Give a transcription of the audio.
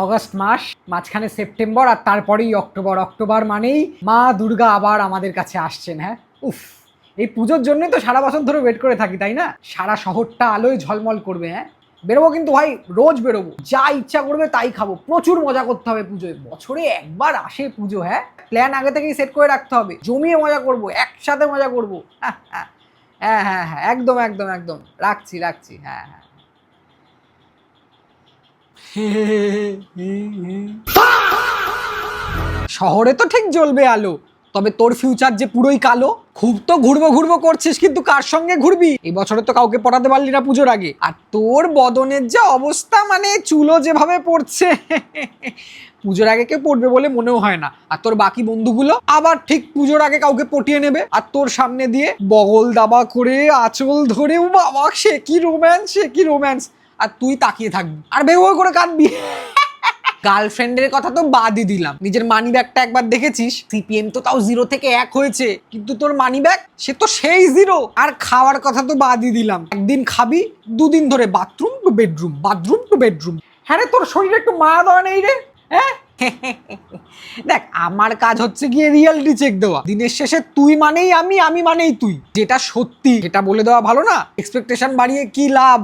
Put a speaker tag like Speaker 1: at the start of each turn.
Speaker 1: August মাস, মাঝখানে September, আর তারপরেই October. October মানেই মা দুর্গা আবার আমাদের কাছে আসছেন। হ্যাঁ, উফ, এই পুজোর জন্যই তো সারা বছর ধরে ওয়েট করে থাকি, তাই না? সারা শহরটা আলোয় ঝলমল করবে। হ্যাঁ, বেরোবো কিন্তু ভাই, রোজ বেরোবো, যা ইচ্ছা করবে তাই খাবো, প্রচুর মজা করতে হবে পুজোয়। বছরে একবার আসে পুজো। হ্যাঁ, প্ল্যান আগে থেকেই সেট করে রাখতে হবে, জমিয়ে মজা করবো, একসাথে মজা করবো। হ্যাঁ হ্যাঁ হ্যাঁ হ্যাঁ হ্যাঁ, একদম একদম একদম, রাখছি। হ্যাঁ হ্যাঁ। শহরে তো ঠিক জ্বলবে আলো, তবে তোর ফিউচার যে পুরোই কালো। খুব তো ঘুরবো করছিস, কিন্তু কার সঙ্গে ঘুরবি? এই বছরে তো কাউকে পটাতে পারলি না পুজোর আগে। আর তোর বদনের যে অবস্থা, মানে চুলো যেভাবে পড়ছে, পুজোর আগে কেউ পড়বে বলে মনেও হয় না। আর তোর বাকি বন্ধুগুলো আবার ঠিক পুজোর আগে কাউকে পটিয়ে নেবে, আর তোর সামনে দিয়ে বগল দাবা করে আঁচল ধরে, বাবা সে কি রোম্যান্স। আর তুই তাকিয়ে থাকবি আর বেউ করে কাঁদবি। গার্লফ্রেন্ডের কথা তো বাদই দিলাম, নিজের মানি ব্যাগটা একবার দেখেছিস? সিপিএম তো তাও 0 থেকে 1 হয়েছে, কিন্তু তোর মানি ব্যাগ সে তো সেই 0। আর খাওয়ার কথা তো বাদই দিলাম, একদিন খাবি, 2 দিন ধরে বাথরুম টু বেডরুম। হ্যাঁ রে, তোর শরীরে একটু মায়া দেওয়া নেই রে? হ্যাঁ, দেখ, আমার কাজ হচ্ছে গিয়ে রিয়েলিটি চেক দেওয়া। দিনের শেষে তুই মানেই আমি মানেই তুই। যেটা সত্যি সেটা বলে দেওয়া ভালো না? এক্সপেকটেশন বাড়িয়ে কি লাভ?